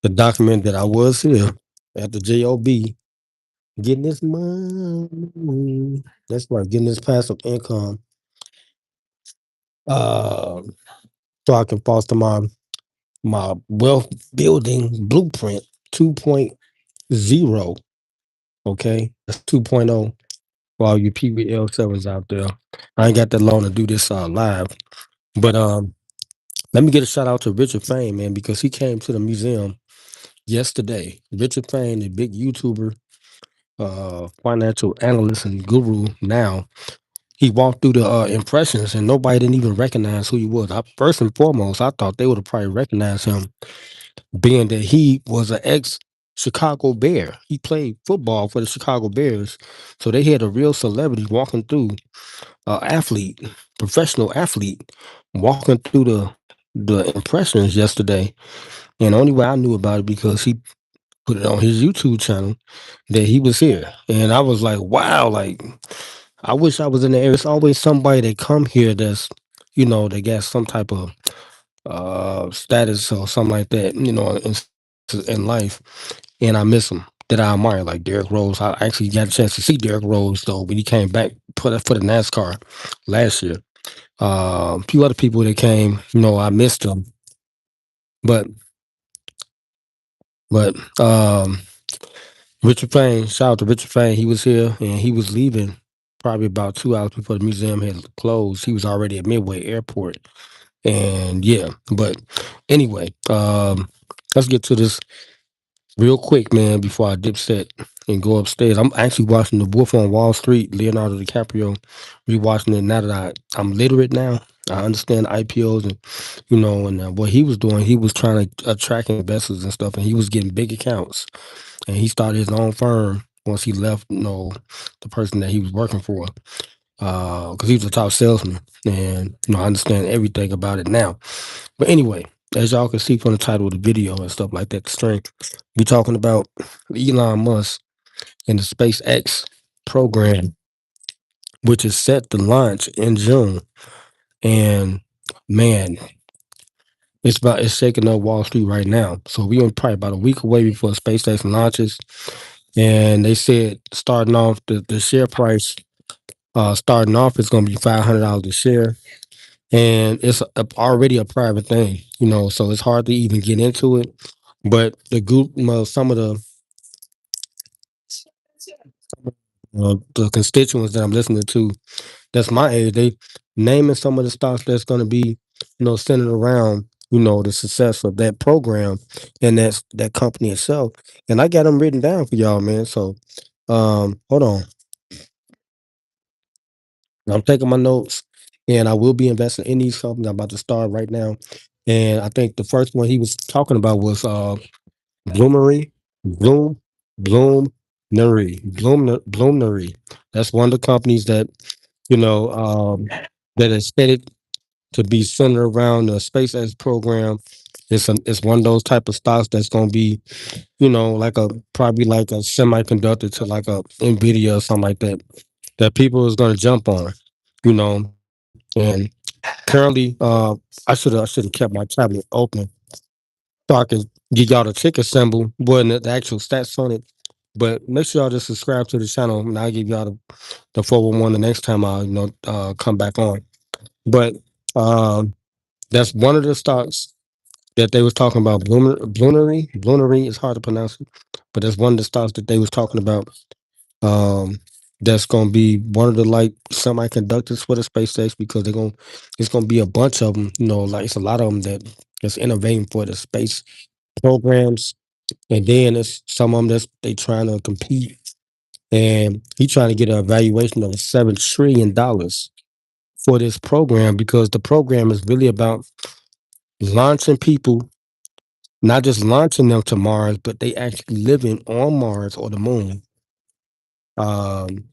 The document that I was here at the job getting this money. That's right, getting this passive income. Uh, so I can foster my wealth building blueprint 2.0. Okay, that's 2.0 for all you PBL7s out there. I ain't got that long to do this live, but let me get a shout out to Richard Fame, man, because he came to the museum yesterday. Richard Fame, the big YouTuber, financial analyst and guru now. He walked through the impressions and nobody didn't even recognize who he was. First and foremost, I thought they would have probably recognized him, being that he was an ex Chicago Bear. He played football for the Chicago Bears. So they had a real celebrity walking through, athlete, professional athlete, walking through the impressions yesterday. And the only way I knew about it because he put it on his YouTube channel that he was here. And I was like, wow, like I wish I was in the area. It's always somebody that come here that's, they got some type of status or something like that, in life. And I miss them that I admire, like Derrick Rose. I actually got a chance to see Derrick Rose though when he came back for the NASCAR last year. A few other people that came, I missed them. But but Richard Payne, shout out to Richard Payne. He was here and he was leaving probably about 2 hours before the museum had closed. He was already at Midway Airport. And yeah, but anyway, let's get to this real quick, man, before I dip set and go upstairs. I'm actually watching The Wolf on Wall Street, Leonardo DiCaprio, rewatching it now that I'm literate now. I understand IPOs and what he was doing. He was trying to attract investors and stuff, and he was getting big accounts. And he started his own firm once he left, the person that he was working for, because he was a top salesman, and I understand everything about it now. But anyway, as y'all can see from the title of the video and stuff like that, the strength, we talking about Elon Musk and the SpaceX program, which is set to launch in June. And man, it's shaking up Wall Street right now. So we're probably about a week away before SpaceX launches. And they said starting off the share price, starting off is going to be $500 a share, and it's already a private thing, so it's hard to even get into it. But the group, some of the constituents that I'm listening to, that's my age, they naming some of the stocks that's going to be, centered around, the success of that program and that company itself. And I got them written down for y'all, man. So, hold on, I'm taking my notes, and I will be investing in these companies. I'm about to start right now, and I think the first one he was talking about was Bloomery, Bloom, Bloomnery. That's one of the companies that that is stated to be centered around the SpaceX program. It's one of those type of stocks that's going to be, like probably like a semiconductor to like a Nvidia or something like that. That people is going to jump on, and currently, I should have kept my tablet open so I can get y'all the ticker symbol, but the actual stats on it. But make sure y'all just subscribe to the channel, and I'll give y'all the 411 the next time I come back on. But um, that's one of the stocks that they was talking about. Bloomery is hard to pronounce it, but that's one of the stocks that they was talking about. Um, that's gonna be one of the like semiconductors for the space station because it's gonna be a bunch of them. Like it's a lot of them that's innovating for the space programs, and then it's some of them that's they trying to compete, and he trying to get an evaluation of $7 trillion for this program because the program is really about launching people, not just launching them to Mars, but they actually living on Mars or the moon. Um,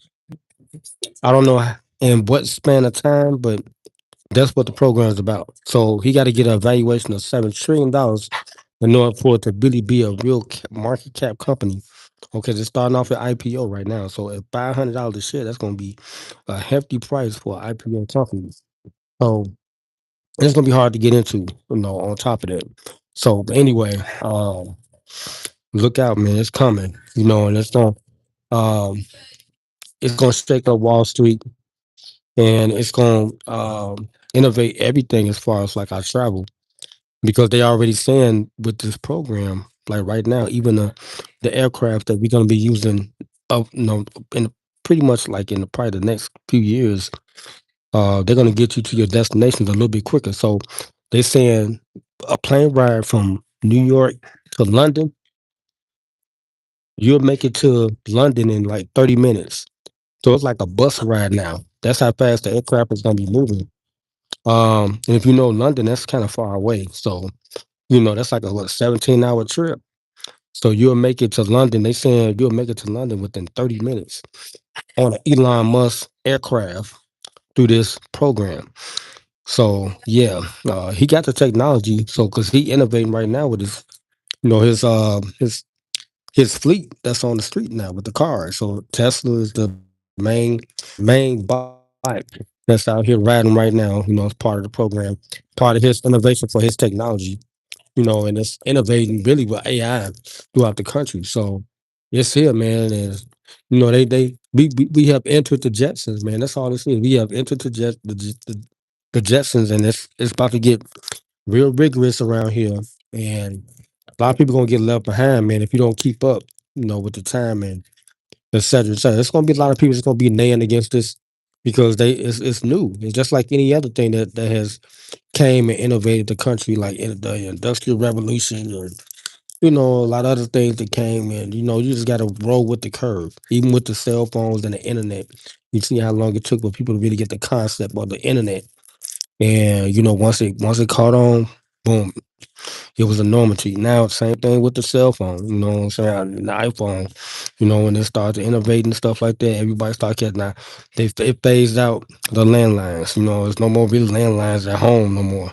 I don't know in what span of time, but that's what the program is about. So he got to get an evaluation of $7 trillion in order for it to really be a real market cap company. Okay, it's starting off at IPO right now. So at $500 a share, that's going to be a hefty price for an IPO company. So it's going to be hard to get into, on top of that. So but anyway, look out, man. It's coming. And um, it's gonna shake up Wall Street, and it's gonna innovate everything as far as like our travel, because they already saying with this program, like right now, even the aircraft that we're gonna be using, in pretty much like in probably the next few years, they're gonna get you to your destinations a little bit quicker. So they're saying a plane ride from New York to London, you'll make it to London in like 30 minutes. So it's like a bus ride now. That's how fast the aircraft is gonna be moving. And if you know London, that's kind of far away. So, that's like a 17-hour trip. So you'll make it to London. They saying you'll make it to London within 30 minutes on an Elon Musk aircraft through this program. So yeah, he got the technology. So because he innovating right now with his, his fleet that's on the street now with the cars. So Tesla is the main bike that's out here riding right now. As part of the program, part of his innovation for his technology. And it's innovating really with AI throughout the country. So it's here, man. And we have entered the Jetsons, man. That's all this is. We have entered the Jetsons, and it's about to get real rigorous around here. And a lot of people gonna get left behind, man, if you don't keep up, with the time and et cetera, et cetera. There's gonna be a lot of people that's gonna be nailing against this because it's new. It's just like any other thing that has came and innovated the country, like in the industrial revolution, or a lot of other things that came, and you just got to roll with the curve. Even with the cell phones and the internet, you see how long it took for people to really get the concept of the internet. And once it caught on, boom, it was a normative. Now, same thing with the cell phone. You know what I'm saying? And the iPhone. When they started innovating and stuff like that, everybody started catching. Now, it phased out the landlines. There's no more really landlines at home no more.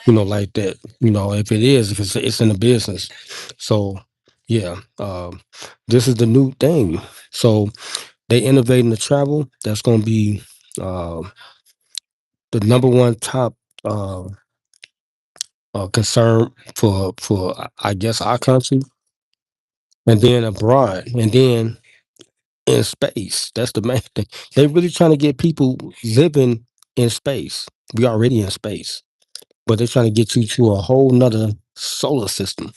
Like that. If it is, if it's in the business. So, yeah, this is the new thing. So they innovating the travel. That's going to be uh, the number one top uh, concern for I guess our country, and then abroad, and then in space. That's the main thing. They really trying to get people living in space. We already in space, but they're trying to get you to a whole nother solar system.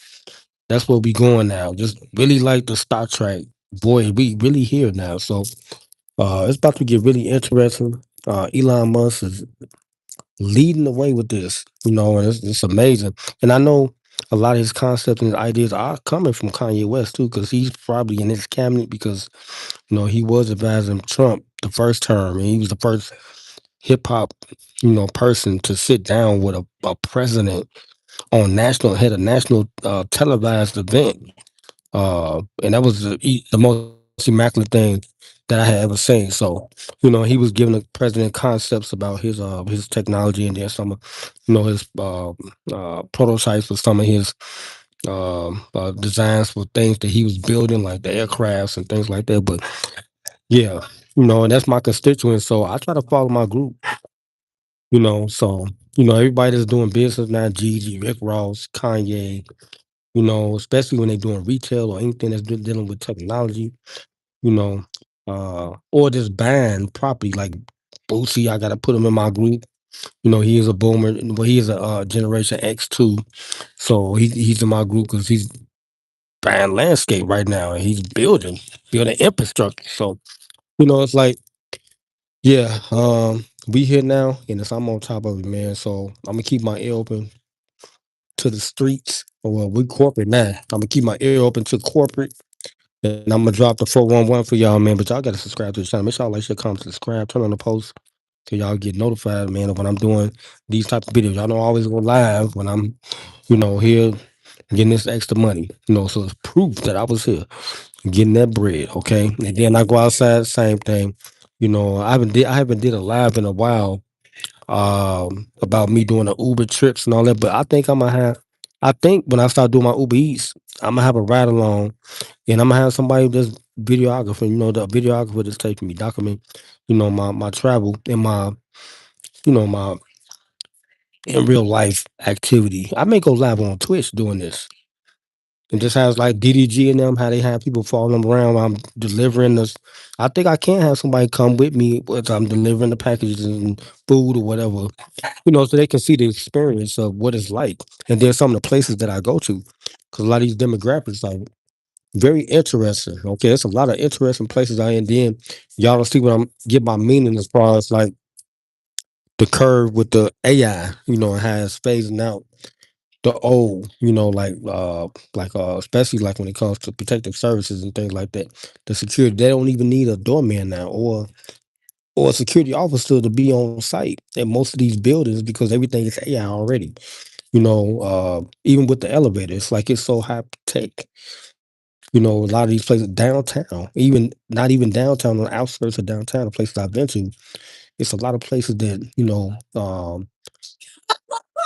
That's where we going now. Just really like the Star Trek. Boy, we really here now. So it's about to get really interesting. Elon Musk is leading the way with this, and it's amazing. And I know a lot of his concepts and his ideas are coming from Kanye West too, because he's probably in his cabinet because he was advising Trump the first term, and he was the first hip hop person to sit down with a president on national had a national televised event, and that was the most immaculate thing that I had ever seen. So, he was giving the president concepts about his technology, and then some of, his prototypes for some of his designs for things that he was building, like the aircrafts and things like that. But yeah, and that's my constituent. So I try to follow my group, So everybody that's doing business now, Gigi, Rick Ross, Kanye, especially when they're doing retail or anything that's dealing with technology, you know, or just buying property like Boosie. I gotta put him in my group. He is a boomer. Well, he is a Generation X too, so he's in my group because he's buying landscape right now and he's building infrastructure. So it's like, yeah, we here now, and I'm on top of it, man. So I'm gonna keep my ear open to the streets. Well, we corporate now. I'm gonna keep my ear open to corporate. And I'm gonna drop the 411 for y'all, man. But y'all gotta subscribe to the channel. Make sure y'all like, share, comment, subscribe, turn on the post so y'all get notified, man, of when I'm doing these type of videos. Y'all know I always go live when I'm, here getting this extra money. So it's proof that I was here getting that bread, okay? And then I go outside, same thing. I haven't did a live in a while about me doing the Uber trips and all that. But I think when I start doing my Uber Eats, I'm gonna have a ride along, and I'm gonna have somebody that's videographer, the videographer that's taking me document, my travel and my, my in real life activity. I may go live on Twitch doing this. and just has like DDG in them, how they have people following them around while I'm delivering this. I think I can have somebody come with me as I'm delivering the packages and food or whatever, so they can see the experience of what it's like. And then some of the places that I go to, because a lot of these demographics are very interesting. Okay, there's a lot of interesting places out here. And then y'all will see what I'm get my meaning as far as like the curve with the AI, and how it's phasing out the old, especially like when it comes to protective services and things like that. The security, they don't even need a doorman now or a security officer to be on site at most of these buildings because everything is AI already. Even with the elevators, like it's so high tech. A lot of these places downtown, even not even downtown, on the outskirts of downtown, the places I've been to, it's a lot of places that,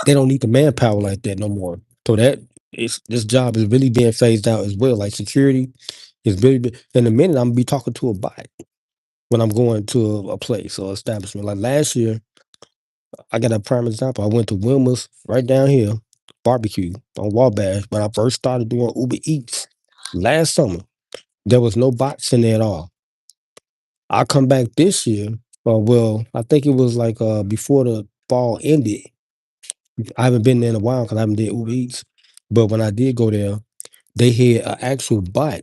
they don't need the manpower like that no more. So that it's this job is really being phased out as well. Like security is really in a minute I'm gonna be talking to a bot when I'm going to a place or establishment. Like last year, I got a prime example. I went to Wilma's right down here, barbecue on Wabash when I first started doing Uber Eats last summer. There was no bots in there at all. I come back this year. Well, I think it was like before the fall ended. I haven't been there in a while because I haven't did Uber Eats. But when I did go there, they had an actual bot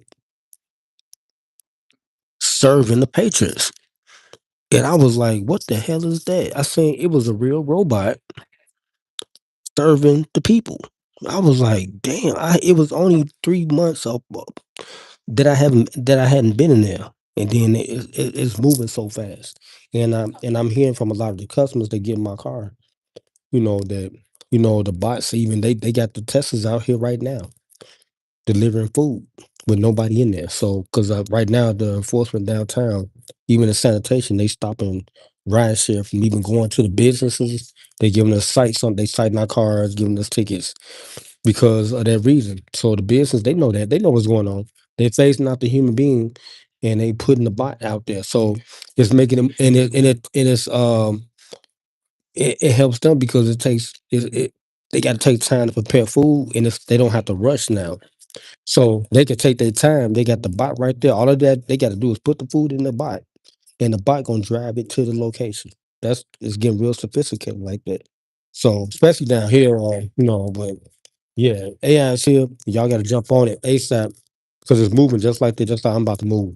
serving the patrons. And I was like, what the hell is that? I seen it was a real robot serving the people. I was like, damn, it was only 3 months up that I hadn't been in there. And then it's moving so fast. And I'm hearing from a lot of the customers that get in my car, that the bots even they got the testers out here right now delivering food with nobody in there. So, because right now the enforcement downtown, even the sanitation, they stopping ride share from even going to the businesses. They giving us sites on, they citing our cars, giving us tickets because of that reason. So the business, they know that, they know what's going on. They're phasing out the human being, and they putting the bot out there. So it's making them, it helps them because they got to take time to prepare food, and they don't have to rush now, so they can take their time. They got the bot right there. All of that they got to do is put the food in the bot, and the bot gonna drive it to the location. It's getting real sophisticated like that. So especially down here, but yeah, AI is here. Y'all got to jump on it ASAP because it's moving just like that. Just like I'm about to move.